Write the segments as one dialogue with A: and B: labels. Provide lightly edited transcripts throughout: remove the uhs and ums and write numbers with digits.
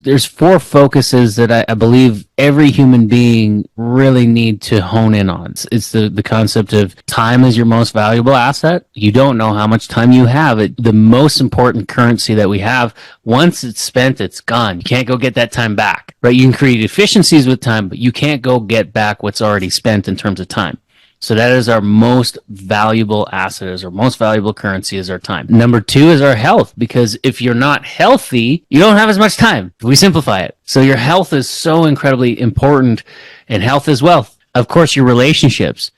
A: there's four focuses that I believe every human being really need to hone in on. It's the concept of time is your most valuable asset. You don't know how much time you have. The most important currency that we have, once it's spent, it's gone. You can't go get that time back, right? You can create efficiencies with time, but you can't go get back what's already spent in terms of time. So that is our most valuable asset, is our most valuable currency is our time. Number two is our health, because if you're not healthy, you don't have as much time. We simplify it. So your health is so incredibly important, and health is wealth. Of course, your relationships.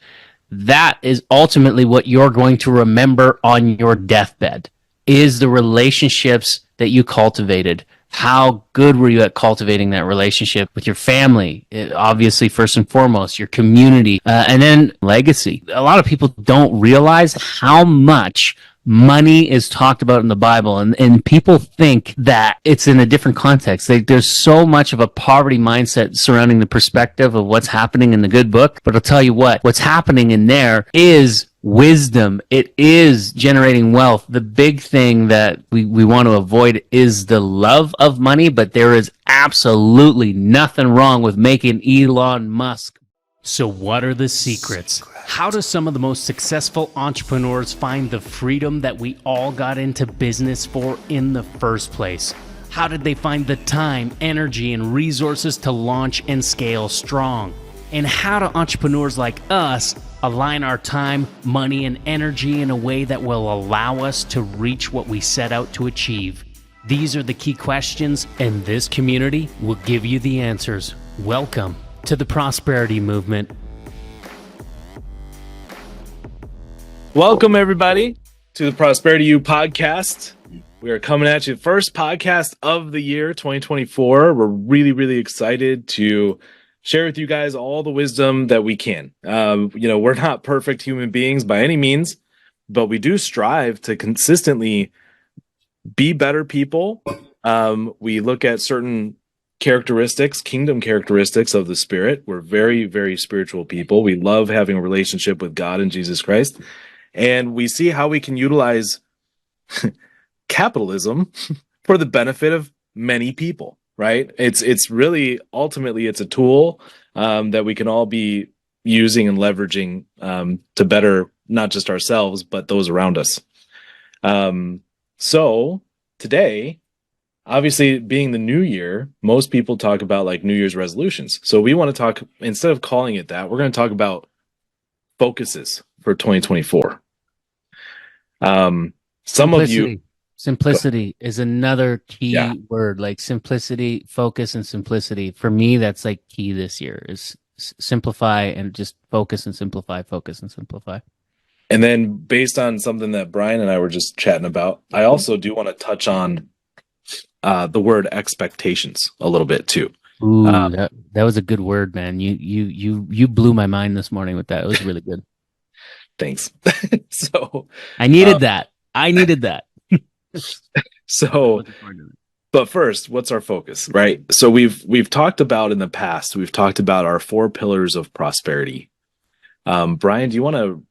A: That is ultimately what you're going to remember on your deathbed, is the relationships that you cultivated. How good were you at cultivating that relationship with your family? Obviously, first and foremost, your community, and then legacy. A lot of people don't realize how much money is talked about in the Bible, and people think that it's in a different context. There's so much of a poverty mindset surrounding the perspective of what's happening in the good book. But I'll tell you what's happening in there is wisdom. It is generating wealth. The big thing that we want to avoid is the love of money, but there is absolutely nothing wrong with making Elon Musk.
B: So what are the secrets? How do some of the most successful entrepreneurs find the freedom that we all got into business for in the first place? How did they find the time, energy, and resources to launch and scale strong? And how do entrepreneurs like us align our time, money, and energy in a way that will allow us to reach what we set out to achieve? These are the key questions, and this community will give you the answers. Welcome to the Prosperity Movement.
C: Welcome, everybody, to the Prosperity U podcast. We are coming at you, first podcast of the year 2024. We're really excited to share with you guys all the wisdom that we can. We're not perfect human beings by any means, but we do strive to consistently be better people. We look at certain characteristics, kingdom characteristics of the Spirit. We're very spiritual people. We love having a relationship with God and Jesus Christ. And we see how we can utilize capitalism for the benefit of many people, right? It's really, ultimately, it's a tool that we can all be using and leveraging to better not just ourselves, but those around us. So today, obviously, being the new year, most people talk about like New Year's resolutions. So we want to talk, instead of calling it that, we're going to talk about focuses for 2024.
A: Simplicity is another key word, like simplicity, focus, and simplicity. For me, that's like key this year is simplify and just focus and simplify, focus and simplify.
C: And then based on something that Brian and I were just chatting about, I also do want to touch on the word expectations a little bit too.
A: Ooh, that was a good word, man. You blew my mind this morning with that. It was really good.
C: Thanks. So
A: I needed that.
C: So, but first, what's our focus, right? So we've talked about in the past, we've talked about our 4 pillars of prosperity. Brian, do you want to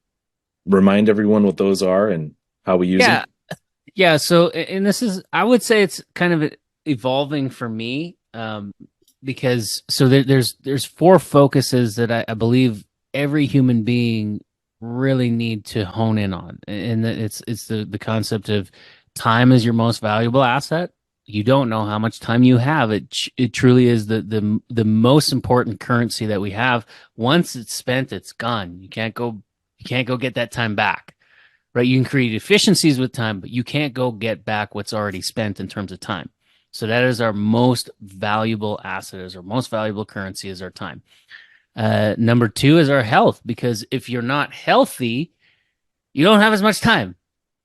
C: remind everyone what those are and how we use them?
A: Yeah. So, and this is, I would say it's kind of evolving for me, because there's 4 focuses that I believe every human being really need to hone in on, and it's the concept of time is your most valuable asset. You don't know how much time you have. It truly is the most important currency that we have. Once it's spent, it's gone. You can't go get that time back, right? You can create efficiencies with time, but you can't go get back what's already spent in terms of time. So that is our most valuable asset, is our most valuable currency is our time. Number 2 is our health, because if you're not healthy, you don't have as much time.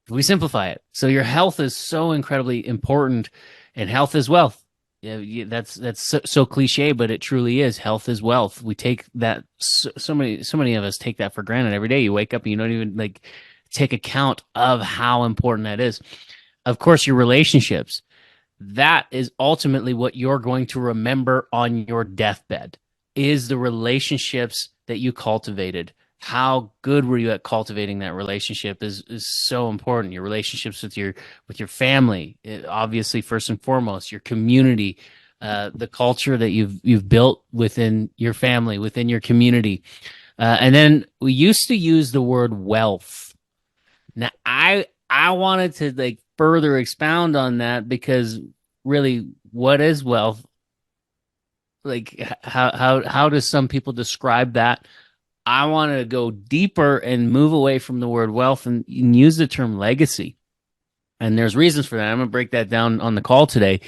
A: We simplify it. So your health is so incredibly important, and health is wealth. Yeah, that's so cliche, but it truly is. Health is wealth. We take that, so many of us take that for granted every day. You wake up and you don't even like take account of how important that is. Of course, your relationships. That is ultimately what you're going to remember on your deathbed, is the relationships that you cultivated. How good were you at cultivating that relationship is so important. Your relationships with your family, obviously, first and foremost, your community, the culture that you've built within your family, within your community. And then we used to use the word wealth. Now I wanted to like further expound on that, because really, what is wealth? Like how does some people describe that? I want to go deeper and move away from the word wealth and use the term legacy. And there's reasons for that. I'm going to break that down on the call today.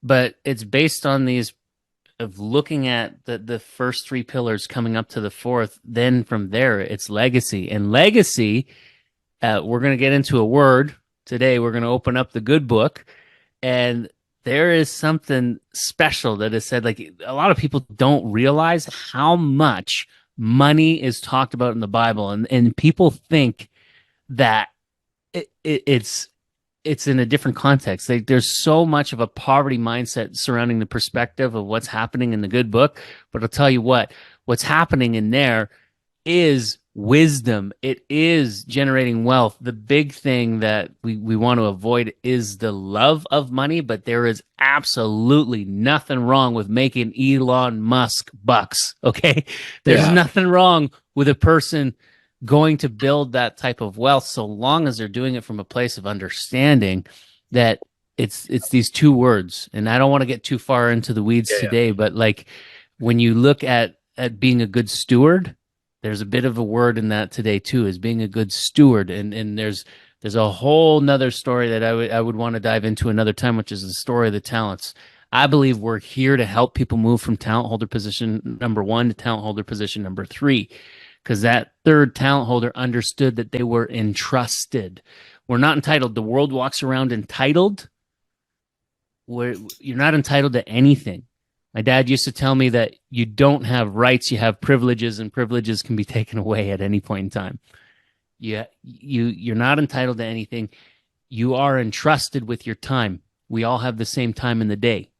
A: But it's based on these of looking at the first three pillars coming up to the fourth. Then from there, it's legacy. And legacy, we're going to get into a word today. We're going to open up the good book. And there is something special that is said. Like, a lot of people don't realize how much money is talked about in the Bible, and people think that it's in a different context. There's so much of a poverty mindset surrounding the perspective of what's happening in the good book. But I'll tell you what's happening in there is wisdom. It is generating wealth. The big thing that we want to avoid is the love of money, but there is absolutely nothing wrong with making Elon Musk bucks. Okay. There's nothing wrong with a person going to build that type of wealth, so long as they're doing it from a place of understanding that it's these two words. And I don't want to get too far into the weeds today, but like, when you look at being a good steward, there's a bit of a word in that today too, is being a good steward. And there's a whole nother story that I would want to dive into another time, which is the story of the talents. I believe we're here to help people move from talent holder position number 1 to talent holder position number 3, because that third talent holder understood that they were entrusted. We're not entitled. The world walks around entitled. You're not entitled to anything. My dad used to tell me that you don't have rights, you have privileges, and privileges can be taken away at any point in time. You're not entitled to anything. You are entrusted with your time. We all have the same time in the day.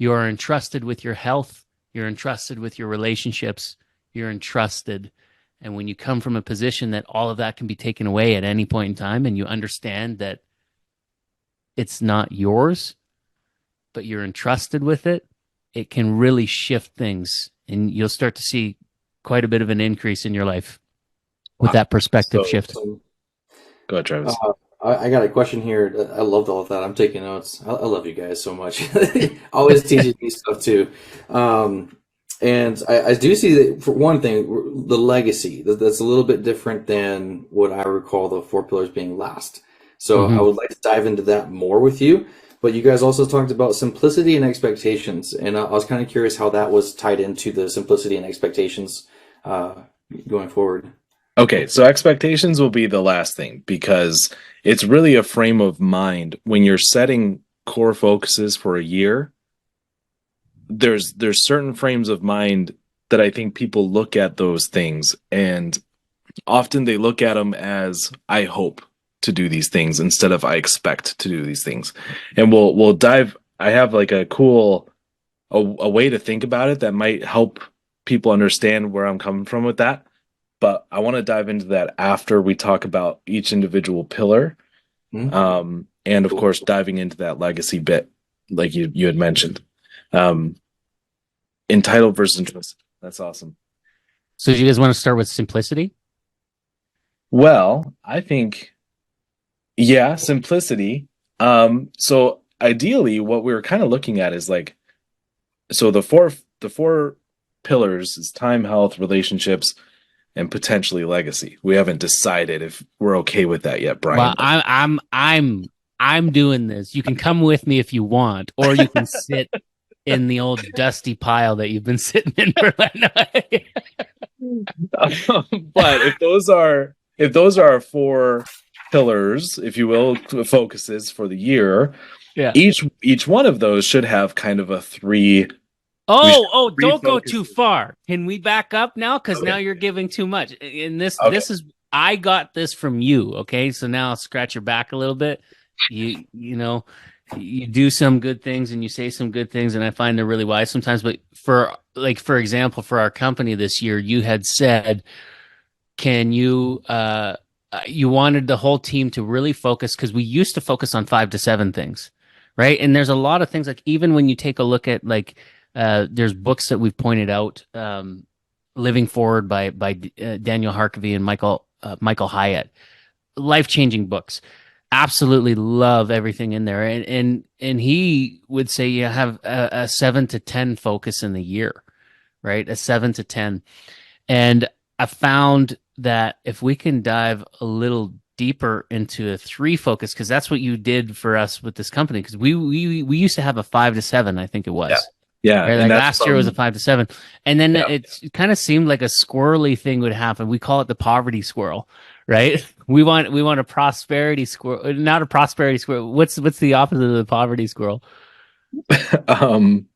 A: You are entrusted with your health. You're entrusted with your relationships. You're entrusted. And when you come from a position that all of that can be taken away at any point in time, and you understand that it's not yours, but you're entrusted with it, it can really shift things. And you'll start to see quite a bit of an increase in your life with that perspective shift.
C: Go ahead, Travis.
D: I got a question here. I loved all of that. I'm taking notes. I love you guys so much. Always teaching me stuff too. And I do see that, for one thing, the legacy, that's a little bit different than what I recall the 4 pillars being last. So I would like to dive into that more with you. But you guys also talked about simplicity and expectations. And I was kind of curious how that was tied into the simplicity and expectations going forward.
C: Okay, so expectations will be the last thing, because it's really a frame of mind. When you're setting core focuses for a year, there's certain frames of mind that I think people look at those things, and often they look at them as, I hope to do these things, instead of I expect to do these things. And we'll dive. I have like a cool a way to think about it that might help people understand where I'm coming from with that. But I want to dive into that after we talk about each individual pillar. And of course, diving into that legacy bit, like you had mentioned. Entitled versus entrusted. That's awesome.
A: So do you guys want to start with simplicity?
C: Well, I think, simplicity. So ideally, what we were kind of looking at is like, so the four pillars is time, health, relationships, and potentially legacy. We haven't decided if we're okay with that yet, Brian.
A: Well, I'm doing this. You can come with me if you want, or you can sit in the old dusty pile that you've been sitting in for that night.
C: But if those are our 4 pillars, if you will, focuses for the year, each one of those should have kind of a 3.
A: Don't go too far. Can we back up now? Because now you're giving too much. And this is, I got this from you. Okay, so now I'll scratch your back a little bit. You do some good things and you say some good things, and I find they're really wise sometimes. But for example, for our company this year, you had said, can you you wanted the whole team to really focus, because we used to focus on 5 to 7 things. right? And there's a lot of things like even when you take a look at like there's books that we've pointed out, Living Forward by Daniel Harkavy and Michael Hyatt, life-changing books. Absolutely love everything in there, and he would say you have a 7 to 10 focus in the year, right? A 7 to 10, and I found that if we can dive a little deeper into a 3 focus, because that's what you did for us with this company, because we used to have a 5 to 7, I think it was.
C: Yeah. Yeah,
A: Right?
C: and
A: Like
C: that's
A: last year was a 5 to 7, and then
C: Yeah.
A: it kind of seemed like a squirrely thing would happen. We call it the poverty squirrel, right? We want a prosperity squirrel, not a prosperity squirrel. What's the opposite of the poverty squirrel?
C: um,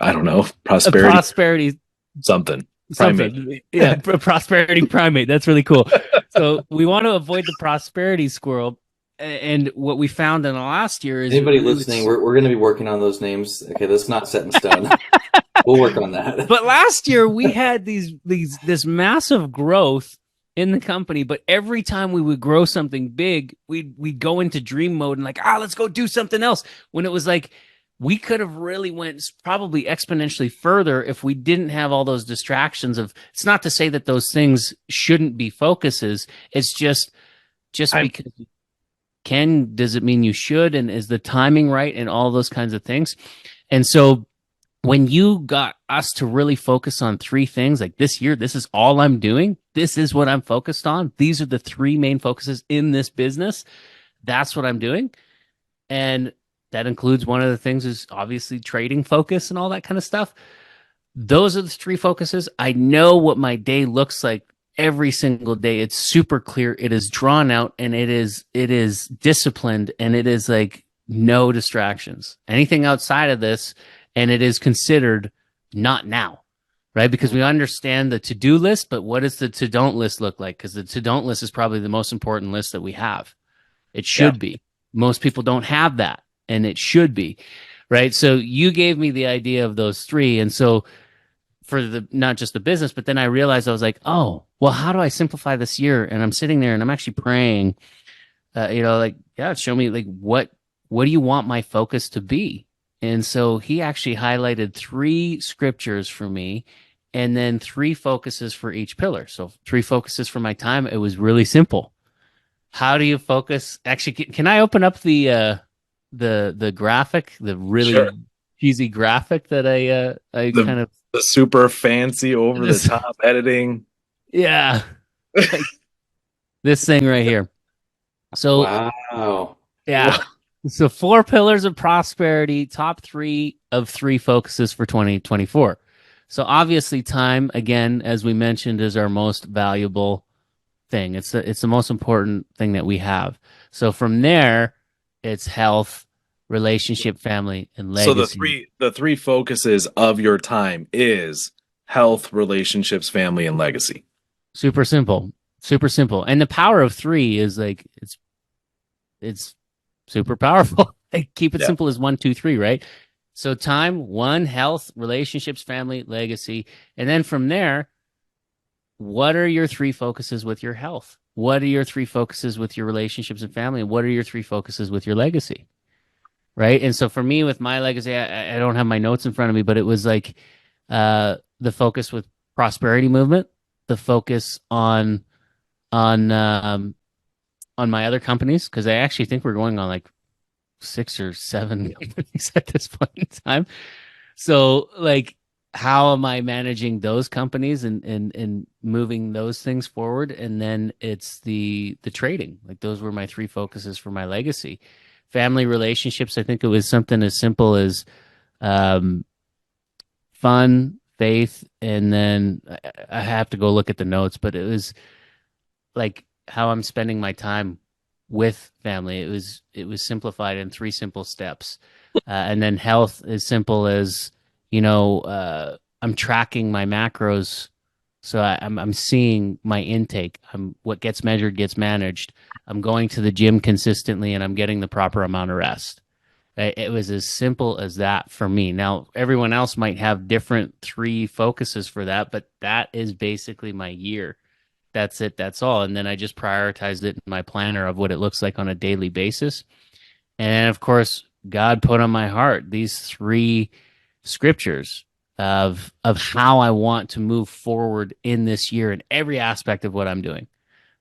C: I don't know,
A: A
C: prosperity
A: prosperity
C: something.
A: something.
C: Primate.
A: Yeah, a prosperity primate. That's really cool. So we want to avoid the prosperity squirrel. And what we found in the last year is
D: Anybody listening, we're going to be working on those names. Okay, that's not set in stone. We'll work on that.
A: But last year we had this massive growth in the company, but every time we would grow something big, we'd go into dream mode and like, let's go do something else. When it was like we could have really went probably exponentially further if we didn't have all those distractions of, it's not to say that those things shouldn't be focuses. It's just because you can, does it mean you should? And is the timing right? And all those kinds of things. And so when you got us to really focus on 3 things, like this year, this is all I'm doing. This is what I'm focused on. These are the 3 main focuses in this business. That's what I'm doing. And that includes, one of the things is obviously trading focus and all that kind of stuff. Those are the 3 focuses. I know what my day looks like every single day. It's super clear. It is drawn out, and it is disciplined, and it is like no distractions. Anything outside of this, and it is considered not now, right? Because we understand the to-do list, but what does the to-don't list look like? Because the to-don't list is probably the most important list that we have. It should be. Most people don't have that, and it should be, right? So you gave me the idea of those 3, and so for the, not just the business, but then I realized, I was like, oh, well, how do I simplify this year? And I'm sitting there and I'm actually praying, like, God, show me, like, what do you want my focus to be? And so he actually highlighted 3 scriptures for me, and then 3 focuses for each pillar. So 3 focuses for my time. It was really simple. How do you focus? Actually, can I open up the graphic, the really cheesy graphic that I kind of,
C: the super fancy over the top editing.
A: Yeah. Like this thing right here. So
D: wow.
A: Yeah. So 4 pillars of prosperity, top 3 of 3 focuses for 2024. So obviously time, again, as we mentioned, is our most valuable thing. It's the most important thing that we have. So from there, it's health, relationship, family, and legacy.
C: So the three focuses of your time is health, relationships, family, and legacy.
A: Super simple. Super simple. And the power of 3 is like it's super powerful. Like, keep it simple as 1, 2, 3, right? So time, 1, health, relationships, family, legacy. And then from there, what are your 3 focuses with your health? What are your 3 focuses with your relationships and family? And what are your 3 focuses with your legacy? Right. And so for me, with my legacy, I don't have my notes in front of me, but it was like the focus with prosperity movement, the focus on my other companies, because I actually think we're going on like 6 or 7 companies at this point in time. So like, how am I managing those companies and moving those things forward? And then it's the trading. Like, those were my 3 focuses for my legacy. Family relationships, I think it was something as simple as fun, faith, and then I have to go look at the notes, but it was like how I'm spending my time with family. It was simplified in 3 simple steps. And then health, as simple as, I'm tracking my macros. So I'm seeing my intake. What gets measured gets managed. I'm going to the gym consistently, and I'm getting the proper amount of rest. It was as simple as that for me. Now, everyone else might have different 3 focuses for that, but that is basically my year. That's it. That's all. And then I just prioritized it in my planner of what it looks like on a daily basis. And of course, God put on my heart these three scriptures of how I want to move forward in this year in every aspect of what I'm doing.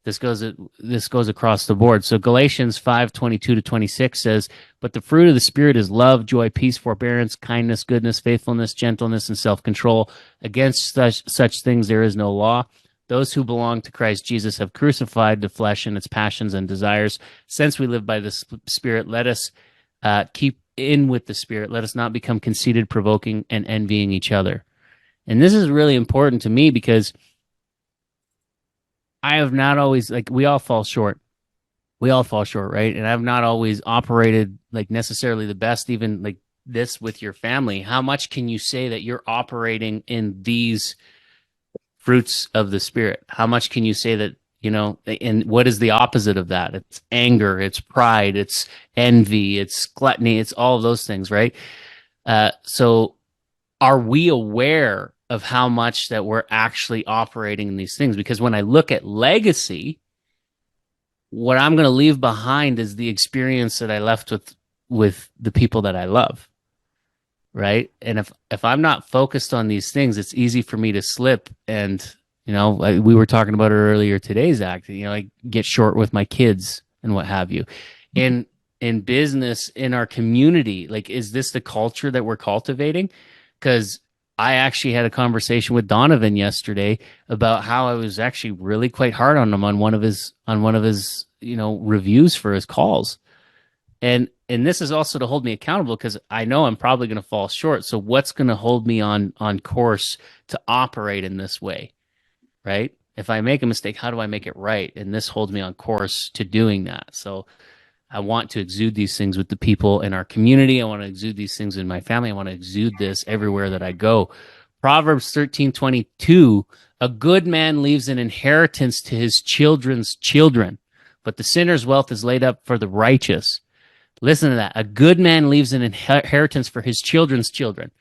A: This goes across the board. So Galatians 5:22-26 says, "But the fruit of the Spirit is love, joy, peace, forbearance, kindness, goodness, faithfulness, gentleness, and self-control. Against such things there is no law. Those who belong to Christ Jesus have crucified the flesh and its passions and desires. Since we live by the Spirit, let us keep in with the Spirit. Let us not become conceited, provoking, and envying each other." And this is really important to me because I have not always, like, we all fall short. We all fall short, right? And I've not always operated like necessarily the best, even like this with your family. How much can you say that you're operating in these fruits of the Spirit? How much can you say that, and what is the opposite of that? It's anger, it's pride, it's envy, it's gluttony, it's all of those things, right? So are we aware of how much that we're actually operating in these things? Because when I look at legacy, what I'm going to leave behind is the experience that I left with the people that I love, right? And if I'm not focused on these things, it's easy for me to slip. And we were talking about it earlier today, Zach. I get short with my kids and what have you. In business, in our community, like, is this the culture that we're cultivating? Because I actually had a conversation with Donovan yesterday about how I was actually really quite hard on him on one of his reviews for his calls. And this is also to hold me accountable because I know I'm probably going to fall short. So what's going to hold me on course to operate in this way, right? If I make a mistake, how do I make it right? And this holds me on course to doing that. So I want to exude these things with the people in our community. I want to exude these things in my family. I want to exude this everywhere that I go. Proverbs 13:22, "A good man leaves an inheritance to his children's children, but the sinner's wealth is laid up for the righteous." Listen to that. A good man leaves an inheritance for his children's children.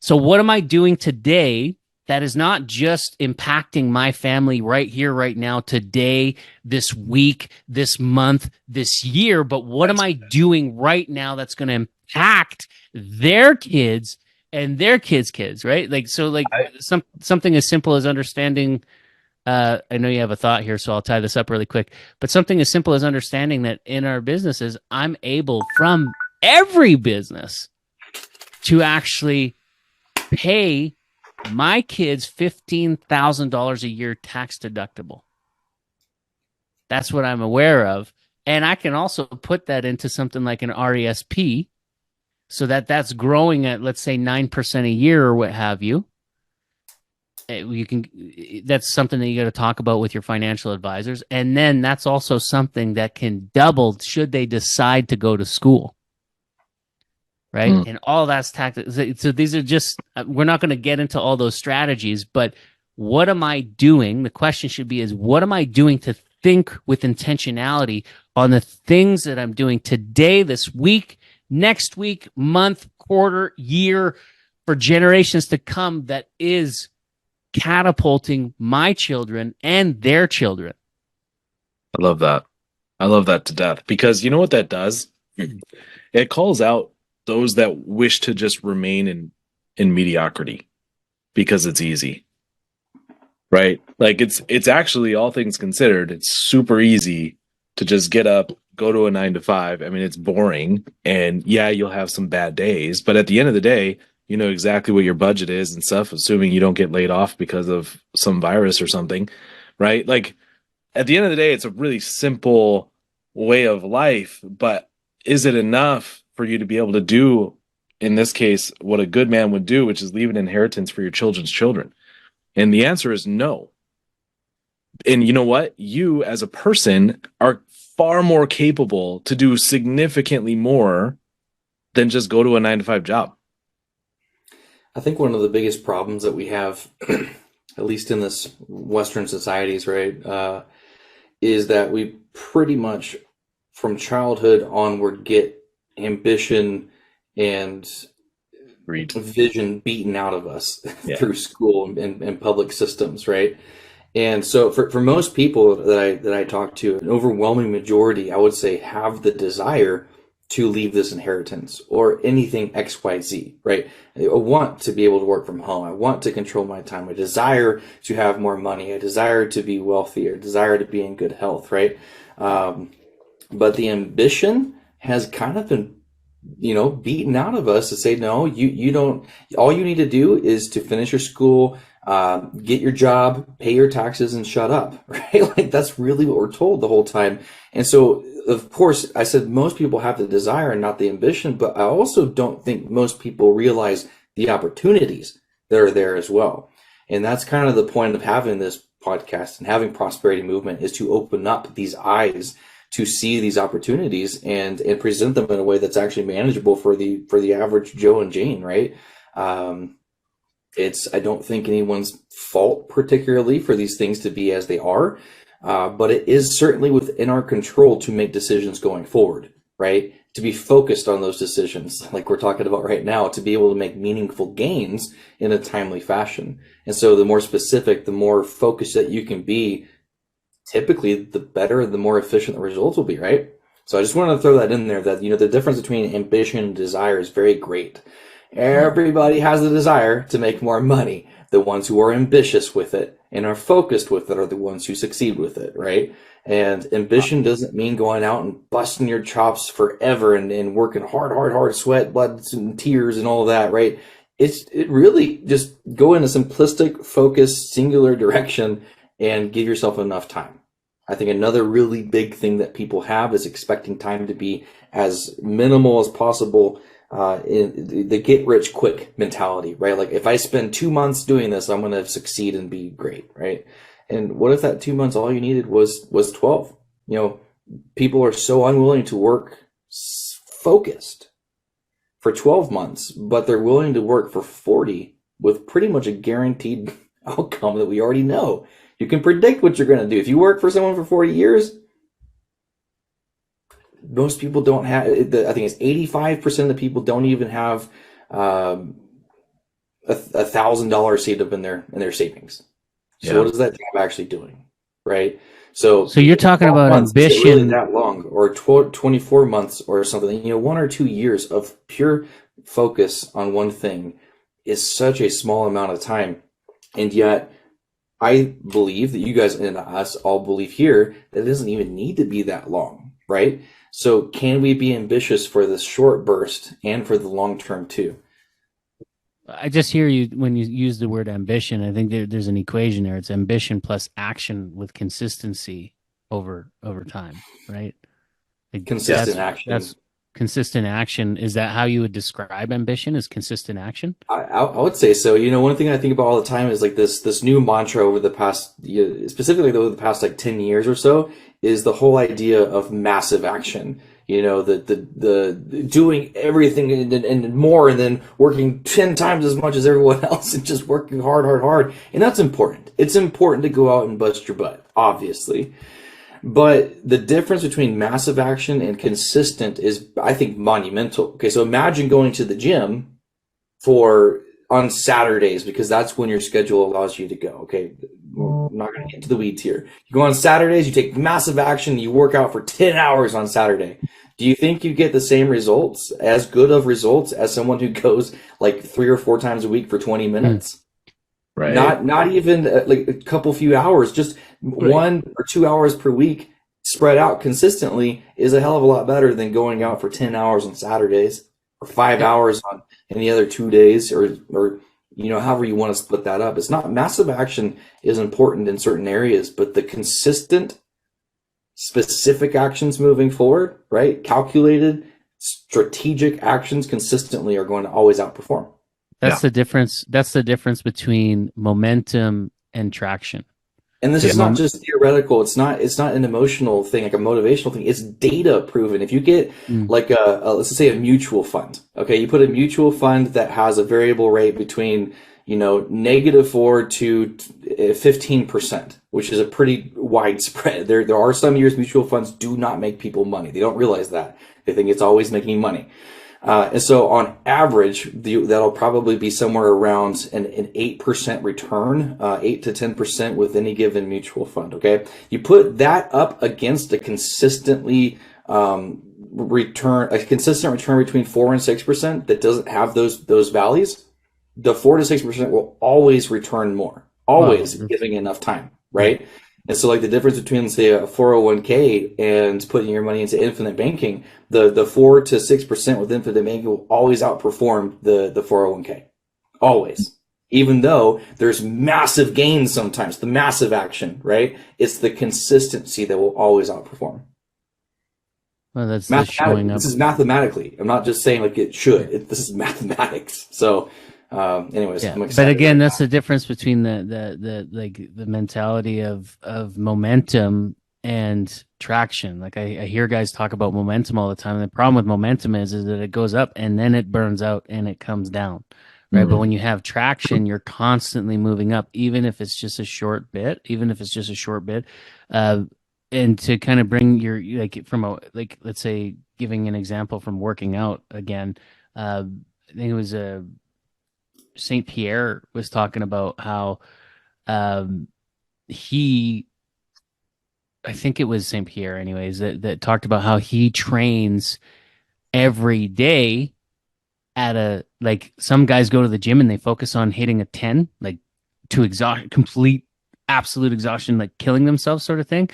A: So what am I doing today that is not just impacting my family right here, right now, today, this week, this month, this year, but what am I doing right now that's going to impact their kids and their kids' kids, right? Like, so like something as simple as understanding, I know you have a thought here, so I'll tie this up really quick, but something as simple as understanding that in our businesses, I'm able from every business to actually pay my kids $15,000 a year tax deductible. That's what I'm aware of. And I can also put that into something like an RESP so that's growing at, let's say, 9% a year or what have you. That's something that you got to talk about with your financial advisors. And then that's also something that can double should they decide to go to school. Right. And all that's tactics. So these are just, we're not going to get into all those strategies, but what am I doing? The question should be what am I doing to think with intentionality on the things that I'm doing today, this week, next week, month, quarter, year, for generations to come that is catapulting my children and their children.
C: I love that. I love that to death because you know what that does? It calls out those that wish to just remain in mediocrity because it's easy, right? Like it's actually, all things considered, it's super easy to just get up, go to a 9 to 5. I mean, it's boring and yeah, you'll have some bad days, but at the end of the day, you know exactly what your budget is and stuff, assuming you don't get laid off because of some virus or something, right? Like at the end of the day, it's a really simple way of life, but is it enough for you to be able to do, in this case, what a good man would do, which is leave an inheritance for your children's children? And the answer is no. And you know what? You as a person are far more capable to do significantly more than just go to a 9 to 5 job.
D: I think one of the biggest problems that we have, at least in this Western societies, right, is that we pretty much from childhood onward get ambition and vision beaten out of us through school and public systems, right? And so for most people that I talk to, an overwhelming majority, I would say, have the desire to leave this inheritance or anything XYZ, right? I want to be able to work from home. I want to control my time. I desire to have more money. I desire to be wealthy. I desire to be in good health, right? But the ambition has kind of been, beaten out of us to say, no, you don't, all you need to do is to finish your school, get your job, pay your taxes, and shut up, right? Like that's really what we're told the whole time. And so, of course, I said most people have the desire and not the ambition, but I also don't think most people realize the opportunities that are there as well. And that's kind of the point of having this podcast and having Prosperity Movement, is to open up these eyes to see these opportunities and present them in a way that's actually manageable for the average Joe and Jane, right? I don't think anyone's fault particularly for these things to be as they are, but it is certainly within our control to make decisions going forward, right? To be focused on those decisions, like we're talking about right now, to be able to make meaningful gains in a timely fashion. And so the more specific, the more focused that you can be, typically the better, the more efficient the results will be, right? So I just wanted to throw that in there, that, the difference between ambition and desire is very great. Everybody has the desire to make more money. The ones who are ambitious with it and are focused with it are the ones who succeed with it, right? And ambition doesn't mean going out and busting your chops forever and working hard, sweat, blood, and tears and all of that, right? It really just go in a simplistic, focused, singular direction and give yourself enough time. I think another really big thing that people have is expecting time to be as minimal as possible, in the get rich quick mentality, right? Like if I spend 2 months doing this, I'm going to succeed and be great, right? And what if that 2 months, all you needed was 12? People are so unwilling to work focused for 12 months, but they're willing to work for 40 with pretty much a guaranteed outcome that we already know. You can predict what you're going to do. If you work for someone for 40 years, most people don't have, I think it's 85% of the people don't even have $1,000 saved up in their savings. So what is that job actually doing, right? So
A: you're talking about ambition,
D: really that long, or 24 months or something. 1 or 2 years of pure focus on one thing is such a small amount of time, and yet I believe that you guys and us all believe here that it doesn't even need to be that long, right? So can we be ambitious for the short burst and for the long term too?
A: I just hear you when you use the word ambition. I think there's an equation there. It's ambition plus action with consistency over time, right?
D: Consistent action.
A: That's consistent action. Is that how you would describe ambition? Is consistent action?
D: I would say so. One thing I think about all the time is like this new mantra over the past, specifically over the past like 10 years or so, is the whole idea of massive action. The doing everything and more, and then working 10 times as much as everyone else and just working hard. And that's important. It's important to go out and bust your butt, obviously. But the difference between massive action and consistent is, I think, monumental. Okay, so imagine going to the gym on Saturdays, because that's when your schedule allows you to go. Okay, I'm not going to get into the weeds here. You go on Saturdays, you take massive action, you work out for 10 hours on Saturday. Do you think you get the same results, as good of results, as someone who goes like 3 or 4 times a week for 20 minutes?
C: Right.
D: Not even like a couple few hours, just 1 or 2 hours per week spread out consistently is a hell of a lot better than going out for 10 hours on Saturdays or 5 hours on any other 2 days, or however you want to split that up. It's not, massive action is important in certain areas, but the consistent, specific actions moving forward, right? Calculated, strategic actions consistently are going to always outperform.
A: That's the difference. That's the difference between momentum and traction.
D: And this is not just theoretical. It's not an emotional thing, like a motivational thing. It's data proven. If you get like let's say a mutual fund, okay, you put a mutual fund that has a variable rate between -4 to 15%, which is a pretty wide spread. There are some years mutual funds do not make people money. They don't realize that. They think it's always making money. And so on average, that'll probably be somewhere around an 8% return, 8 to 10% with any given mutual fund. Okay. You put that up against a consistently, return, a consistent return between 4 and 6% that doesn't have those valleys, the 4 to 6% will always return more, always giving enough time, right? And so, like the difference between, say, a 401k and putting your money into infinite banking, the 4 to 6% with infinite banking will always outperform the 401k, always. Even though there's massive gains sometimes, the massive action, right? It's the consistency that will always outperform.
A: Well, that's the showing up.
D: This is mathematically. I'm not just saying like it should. This is mathematics. So, anyways,
A: Yeah.
D: I'm excited.
A: But again, that's the difference between the mentality of momentum and traction. Like I hear guys talk about momentum all the time. And the problem with momentum is that it goes up and then it burns out and it comes down. Right. But when you have traction, you're constantly moving up, even if it's just a short bit, and to kind of bring your, like, from a, like, let's say, giving an example from working out again, I think it was Saint Pierre was talking about how he, I think it was Saint Pierre anyways, that talked about how he trains every day at a, like, some guys go to the gym and they focus on hitting a 10, like to exhaust, complete absolute exhaustion, like killing themselves sort of thing.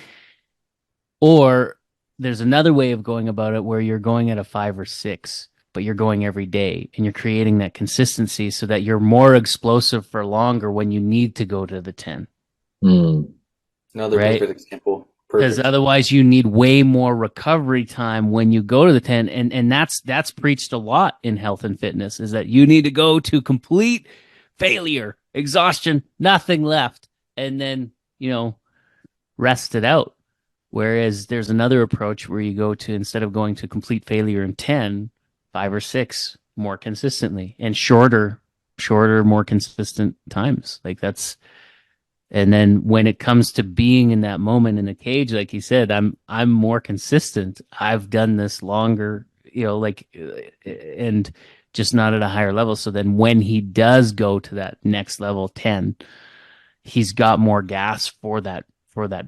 A: Or there's another way of going about it where you're going at a 5 or 6, but you're going every day and you're creating that consistency so that you're more explosive for longer when you need to go to the 10.
D: Another
A: right?
D: perfect example.
A: Because otherwise you need way more recovery time when you go to the 10. And that's preached a lot in health and fitness, is that you need to go to complete failure, exhaustion, nothing left, and then, rest it out. Whereas there's another approach where you go to, instead of going to complete failure in 10, 5 or 6 more consistently, and shorter, more consistent times. Like that's, and then when it comes to being in that moment in the cage, like you said, I'm more consistent. I've done this longer, and just not at a higher level. So then when he does go to that next level 10, he's got more gas for that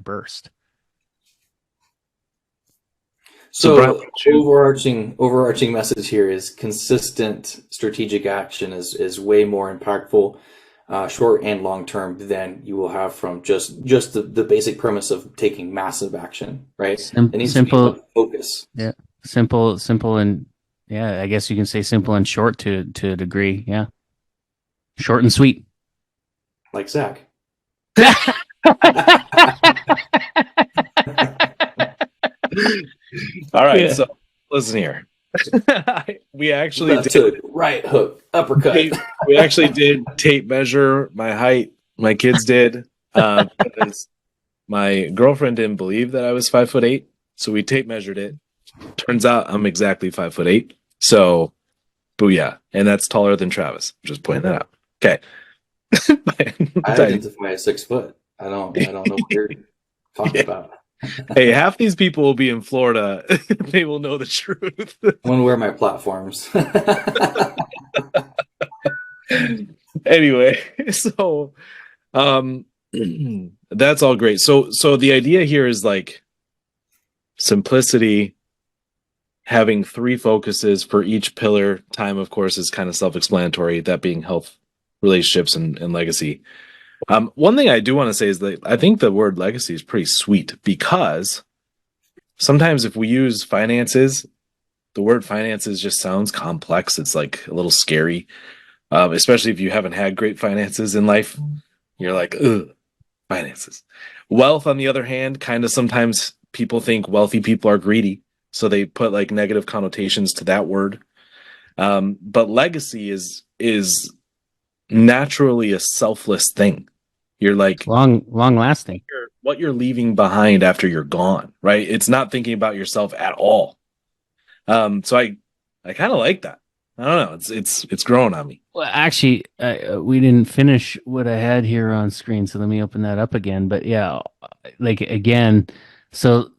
A: burst.
D: So overarching message here is consistent strategic action is way more impactful, short and long term, than you will have from just the basic premise of taking massive action, right? It needs
A: simple
D: to be focus.
A: Yeah, simple, and I guess you can say simple and short to a degree. Yeah, short and sweet,
D: like Zach.
C: All right, so listen here. We actually
D: Left hook, right hook, uppercut.
C: We actually did tape measure my height. My kids did. Because my girlfriend didn't believe that I was 5'8", so we tape measured it. Turns out I'm exactly 5'8". So, booyah! And that's taller than Travis. Just pointing that out. Okay.
D: I identify as 6 foot. I don't know what you're talking about.
C: Hey, half these people will be in Florida. They will know the truth.
D: I'm gonna wear my platforms.
C: Anyway, so that's all great. So the idea here is like simplicity, having 3 focuses for each pillar. Time, of course, is kind of self-explanatory, that being health, relationships, and legacy. One thing I do want to say is that I think the word legacy is pretty sweet, because sometimes if we use finances, the word finances just sounds complex. It's like a little scary, especially if you haven't had great finances in life. You're like, ugh, finances. Wealth, on the other hand, kind of sometimes people think wealthy people are greedy, so they put like negative connotations to that word. But legacy is naturally a selfless thing. You're like
A: long lasting.
C: What you're leaving behind after you're gone, right? It's not thinking about yourself at all. So I kind of like that. I don't know. It's growing on me.
A: Well, actually, we didn't finish what I had here on screen, so let me open that up again. But yeah, like again, so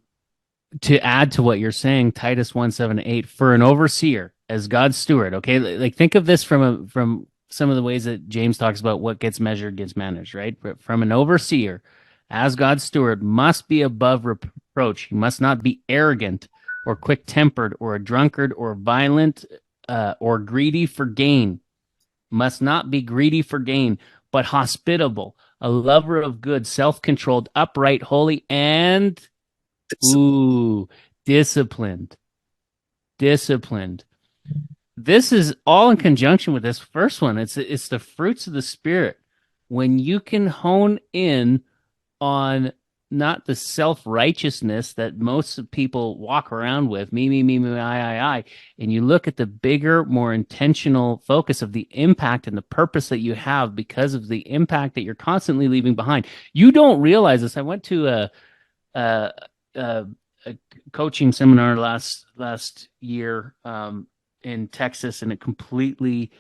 A: to add to what you're saying, Titus 1:7-8, for an overseer as God's steward. Okay, like think of this from some of the ways that James talks about what gets measured gets managed, right? But from an overseer as God's steward must be above reproach. He must not be arrogant,
B: or quick tempered, or a drunkard, or violent, or greedy for gain. Must not be greedy for gain, but hospitable, a lover of good, self controlled, upright, holy, and disciplined. Disciplined. This is all in conjunction with this first one. It's the fruits of the spirit. When you can hone in on not the self-righteousness that most people walk around with, me, I, and you look at the bigger, more intentional focus of the impact and the purpose that you have because of the impact that you're constantly leaving behind. You don't realize this. I went to a coaching seminar last year in Texas, and it completely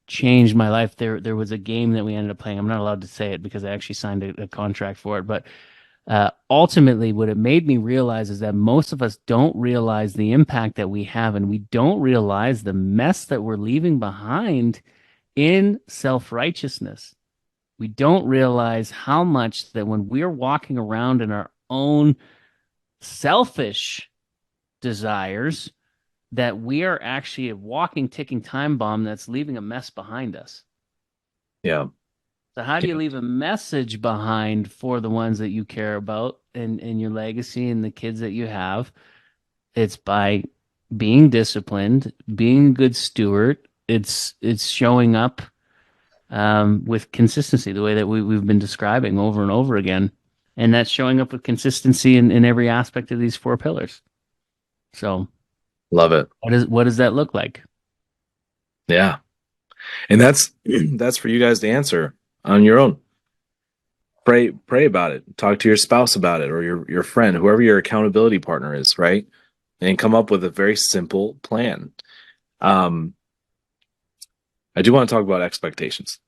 B: changed my life. There was a game that we ended up playing. I'm not allowed to say it because I actually signed a contract for it, but ultimately what it made me realize is that most of us don't realize the impact that we have, and we don't realize the mess that we're leaving behind in self-righteousness. We don't realize how much that when we're walking around in our own selfish desires, that we are actually a walking, ticking time bomb that's leaving a mess behind us.
C: Yeah.
B: So how do you leave a message behind for the ones that you care about and your legacy and the kids that you have? It's by being disciplined, being a good steward. It's showing up with consistency, the way that we've been describing over and over again. And that's showing up with consistency in every aspect of these 4 pillars. So
C: Love it.
B: what does that look like?
C: Yeah. And that's for you guys to answer on your own. Pray about it. Talk to your spouse about it, or your friend, whoever your accountability partner is, right? And come up with a very simple plan. I do want to talk about expectations.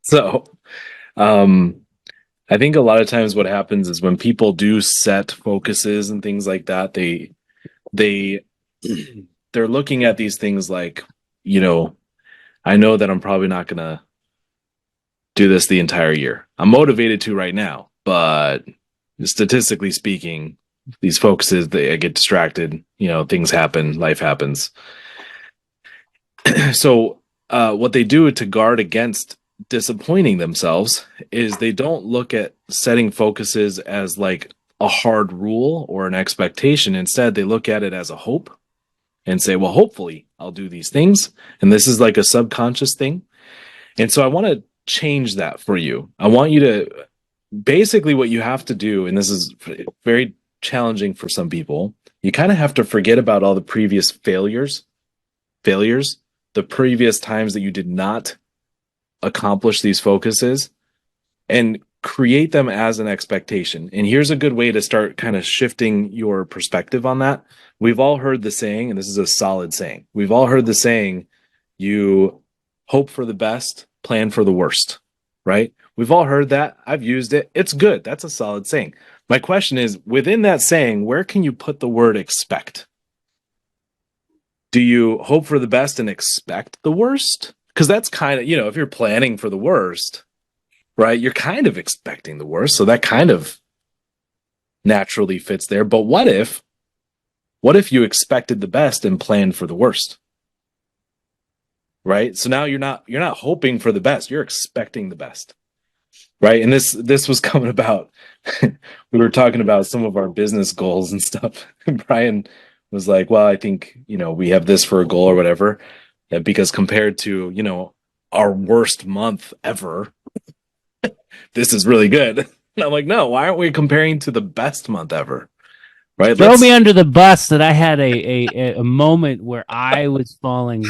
C: So, I think a lot of times what happens is when people do set focuses and things like that, they're looking at these things like, I know that I'm probably not going to do this the entire year. I'm motivated to right now, but statistically speaking, these focuses, they get distracted, things happen, life happens. So what they do to guard against disappointing themselves is they don't look at setting focuses as like a hard rule or an expectation. Instead, they look at it as a hope and say, well, hopefully I'll do these things. And this is like a subconscious thing. And so I want to change that for you. I want you to basically what you have to do, and this is very challenging for some people, you kind of have to forget about all the previous failures, the previous times that you did not accomplish these focuses, and create them as an expectation. And here's a good way to start kind of shifting your perspective on that. We've all heard the saying, and this is a solid saying. We've all heard the saying, you hope for the best, plan for the worst, right? We've all heard that. I've used it. It's good. That's a solid saying. My question is, within that saying, where can you put the word expect? Do you hope for the best and expect the worst? Because that's kind of, if you're planning for the worst, right, you're kind of expecting the worst. So that kind of naturally fits there. But what if you expected the best and planned for the worst? Right? So now you're not hoping for the best, you're expecting the best. Right? And this was coming about we were talking about some of our business goals and stuff. And Brian was like, well, I think, we have this for a goal or whatever, because compared to, our worst month ever, this is really good. And I'm like, no, why aren't we comparing to the best month ever? Right?
B: Throw me under the bus that I had a moment where I was falling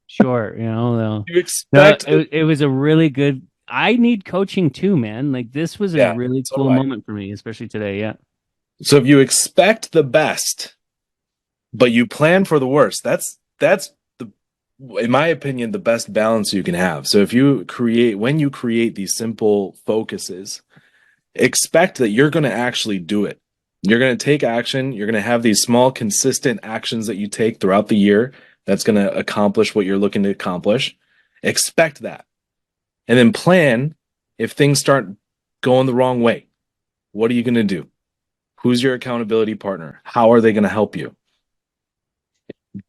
B: short,
C: You expect
B: it was a really good. I need coaching too, man. Like this was a really cool moment for me, especially today. Yeah.
C: So if you expect the best, but you plan for the worst, that's in my opinion, the best balance you can have. So when you create these simple focuses, expect that you're going to actually do it. You're going to take action. You're going to have these small, consistent actions that you take throughout the year that's going to accomplish what you're looking to accomplish. Expect that. And then plan if things start going the wrong way. What are you going to do? Who's your accountability partner? How are they going to help you?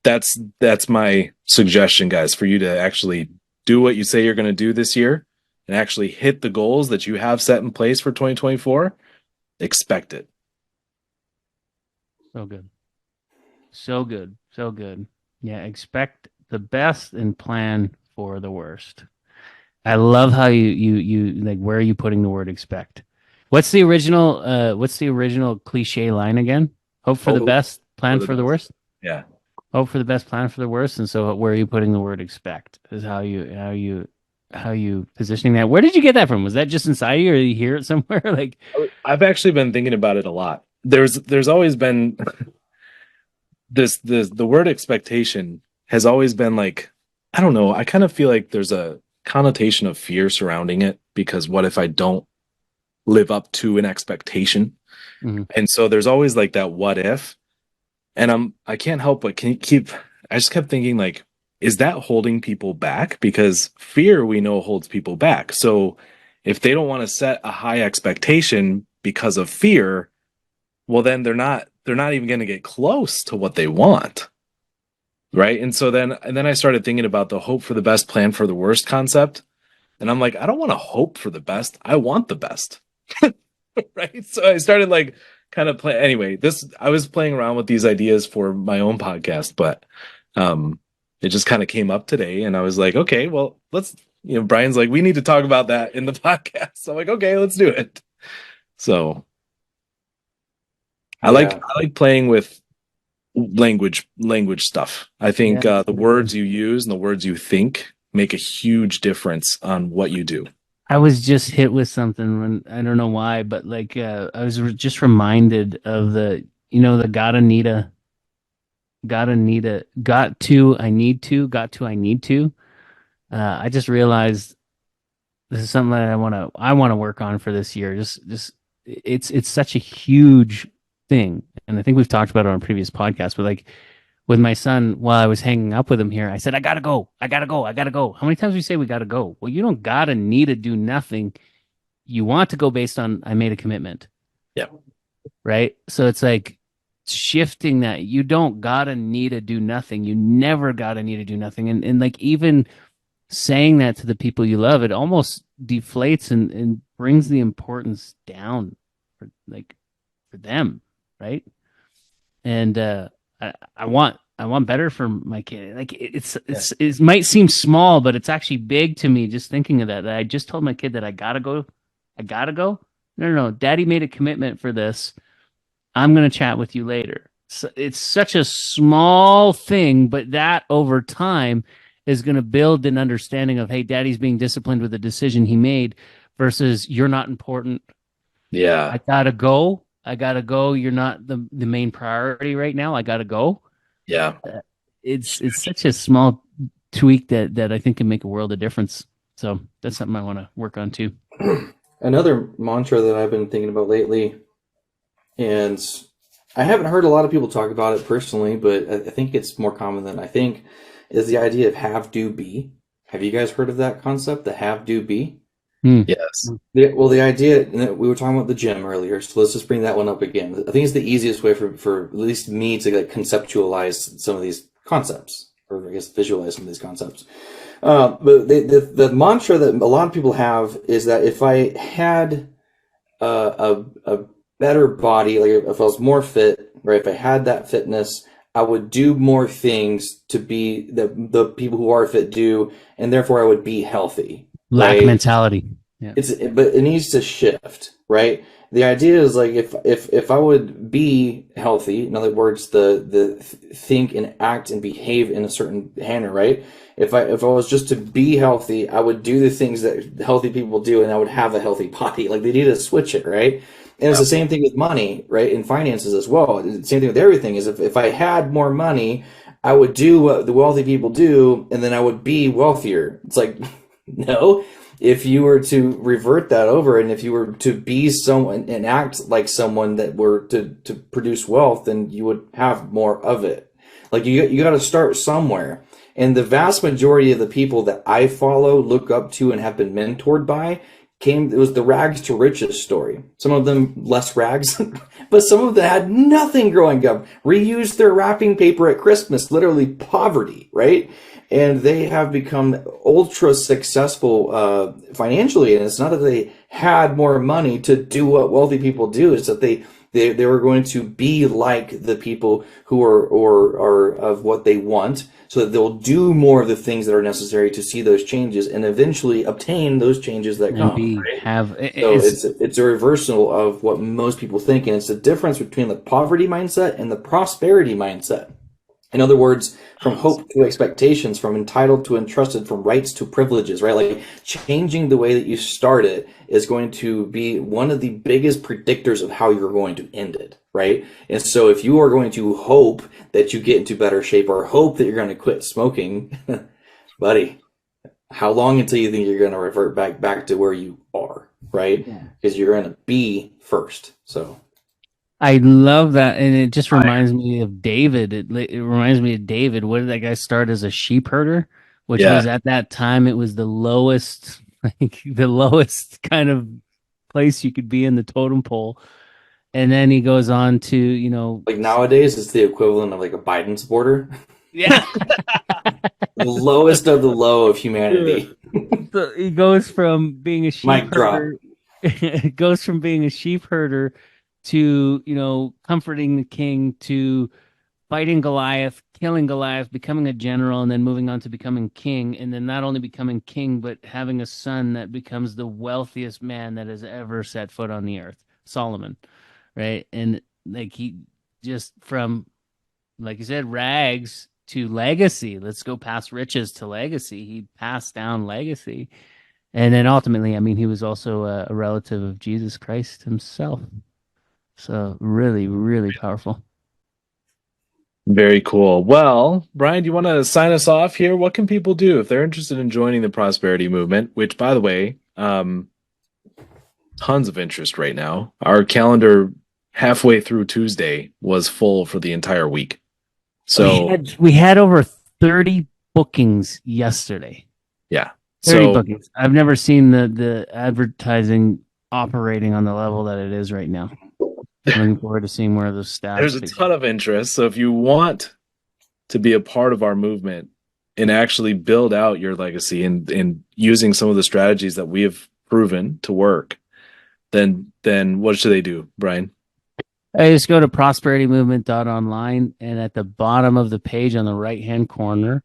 C: That's my suggestion, guys, for you to actually do what you say you're going to do this year and actually hit the goals that you have set in place for 2024. Expect it.
A: So good. So good. So good. Yeah, expect the best and plan for the worst. I love how you like, where are you putting the word expect? What's the original cliche line again? Hope for the best, plan for the worst.
C: Yeah.
A: Hope for the best, plan for the worst. And so where are you putting the word expect is how you positioning that. Where did you get that from? Was that just inside you, or you hear it somewhere? Like,
C: I've actually been thinking about it a lot. There's always been the word expectation has always been like, I don't know, I kind of feel like there's a connotation of fear surrounding it, because what if I don't live up to an expectation?
A: Mhm.
C: And so there's always like that what if, and I can't help but I just kept thinking, like, is that holding people back? Because fear, we know, holds people back. So if they don't want to set a high expectation because of fear, well, then they're not even going to get close to what they want. Right. And so then I started thinking about the hope for the best, plan for the worst concept. And I'm like, I don't want to hope for the best. I want the best. Right. So I started like kind of anyway, I was playing around with these ideas for my own podcast, but it just kind of came up today, and I was like, okay, well, let's, Brian's like, we need to talk about that in the podcast. So I'm like, okay, let's do it. So I like playing with language stuff. I think the words you use and the words you think make a huge difference on what you do.
A: I was just hit with something when, I don't know why, but like I was just reminded of the got to I need to. I just realized this is something that I want to work on for this year. Just it's such a huge thing, and I think we've talked about it on a previous podcast. But like with my son, while I was hanging up with him here, I said, I gotta go. How many times we say we gotta go? Well, you don't gotta need to do nothing. You want to go based on I made a commitment.
C: Yeah.
A: Right. So it's like shifting that. You don't gotta need to do nothing. You never gotta need to do nothing. And like even saying that to the people you love, it almost deflates and brings the importance down for them. Right. And I want better for my kid. Like it might seem small, but it's actually big to me just thinking of that. I just told my kid that I gotta go. No. Daddy made a commitment for this. I'm going to chat with you later. So it's such a small thing, but that over time is going to build an understanding of, hey, daddy's being disciplined with the decision he made versus you're not important.
C: Yeah.
A: I gotta go. You're not the main priority right now. I gotta go.
C: Yeah.
A: It's such a small tweak that I think can make a world of difference. So that's something I want to work on too.
D: Another mantra that I've been thinking about lately, and I haven't heard a lot of people talk about it personally, but I think it's more common than I think, is the idea of have, do, be. Have you guys heard of that concept, the have, do, be?
C: Yes.
D: The idea, we were talking about the gym earlier, so let's just bring that one up again. I think it's the easiest way for at least me to like conceptualize some of these concepts, or I guess visualize some of these concepts. But the mantra that a lot of people have is that if I had a better body, like if I was more fit, right? If I had that fitness, I would do more things to be the people who are fit do, and therefore I would be healthy.
A: Lack mentality. Yeah.
D: But it needs to shift, right? The idea is like if I would be healthy, in other words, the think and act and behave in a certain manner, right? If I was just to be healthy, I would do the things that healthy people do, and I would have a healthy body. Like they need to switch it, right? And it's the same thing with money, right? In finances as well. The same thing with everything is if I had more money, I would do what the wealthy people do, and then I would be wealthier. It's like, no. If you were to revert that over, and if you were to be someone and act like someone that were to produce wealth, then you would have more of it. Like you got to start somewhere. And the vast majority of the people that I follow, look up to, and have been mentored by it was the rags to riches story. Some of them less rags, but some of them had nothing growing up, reused their wrapping paper at Christmas, literally poverty, right? And they have become ultra successful financially. And it's not that they had more money to do what wealthy people do, it's that they were going to be like the people who are of what they want, so that they'll do more of the things that are necessary to see those changes and eventually obtain those changes that come. It's a reversal of what most people think, and it's the difference between the poverty mindset and the prosperity mindset. In other words, from hope to expectations, from entitled to entrusted, from rights to privileges, right? Like changing the way that you start it is going to be one of the biggest predictors of how you're going to end it, right? And so if you are going to hope that you get into better shape or hope that you're going to quit smoking, buddy, how long until you think you're going to revert back to where you are, right? Because you're going to be first. So
A: I love that, and it just reminds me of David. It reminds me of David. What did that guy start as a sheep herder? Which was at that time, it was the lowest, the lowest kind of place you could be in the totem pole. And then he goes on to,
D: like nowadays, it's the equivalent of like a Biden supporter.
A: Yeah,
D: the lowest of the low of humanity.
A: So he goes from being a sheep
D: Mic
A: herder. It goes from being a sheep herder to comforting the king, to fighting Goliath, killing Goliath, becoming a general, and then moving on to becoming king, and then not only becoming king but having a son that becomes the wealthiest man that has ever set foot on the earth, Solomon, right? And like he just from, like you said, rags to legacy. Let's go past riches to legacy. He passed down legacy, and then ultimately, I mean, he was also a relative of Jesus Christ himself. So really, really powerful.
C: Very cool. Well, Brian, do you want to sign us off here? What can people do if they're interested in joining the prosperity movement? Which, by the way, tons of interest right now. Our calendar halfway through Tuesday was full for the entire week. So
A: we had over 30 bookings yesterday.
C: Yeah.
A: 30 bookings. I've never seen the advertising operating on the level that it is right now. I'm looking forward to seeing where those stats.
C: There's a ton of interest. So if you want to be a part of our movement and actually build out your legacy and using some of the strategies that we have proven to work, then what should they do, Brian?
A: I just go to prosperitymovement.online, and at the bottom of the page on the right-hand corner,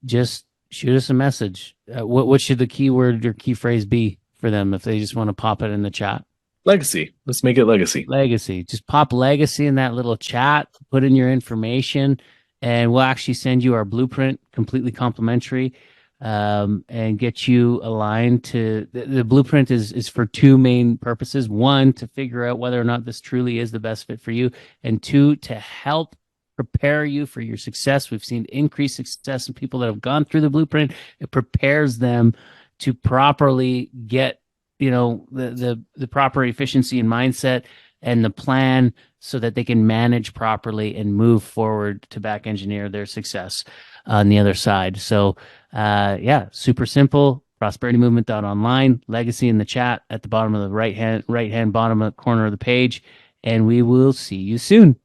A: just shoot us a message. What should the keyword or key phrase be for them if they just want to pop it in the chat?
C: Legacy. Let's make it legacy.
A: Legacy. Just pop legacy in that little chat, put in your information, and we'll actually send you our blueprint, completely complimentary, and get you aligned to the blueprint is for two main purposes. One, to figure out whether or not this truly is the best fit for you, and two, to help prepare you for your success. We've seen increased success in people that have gone through the blueprint. It prepares them to properly get the proper efficiency and mindset and the plan so that they can manage properly and move forward to back engineer their success on the other side. So super simple. ProsperityMovement.online, legacy in the chat at the bottom of the right hand bottom corner of the page, and we will see you soon.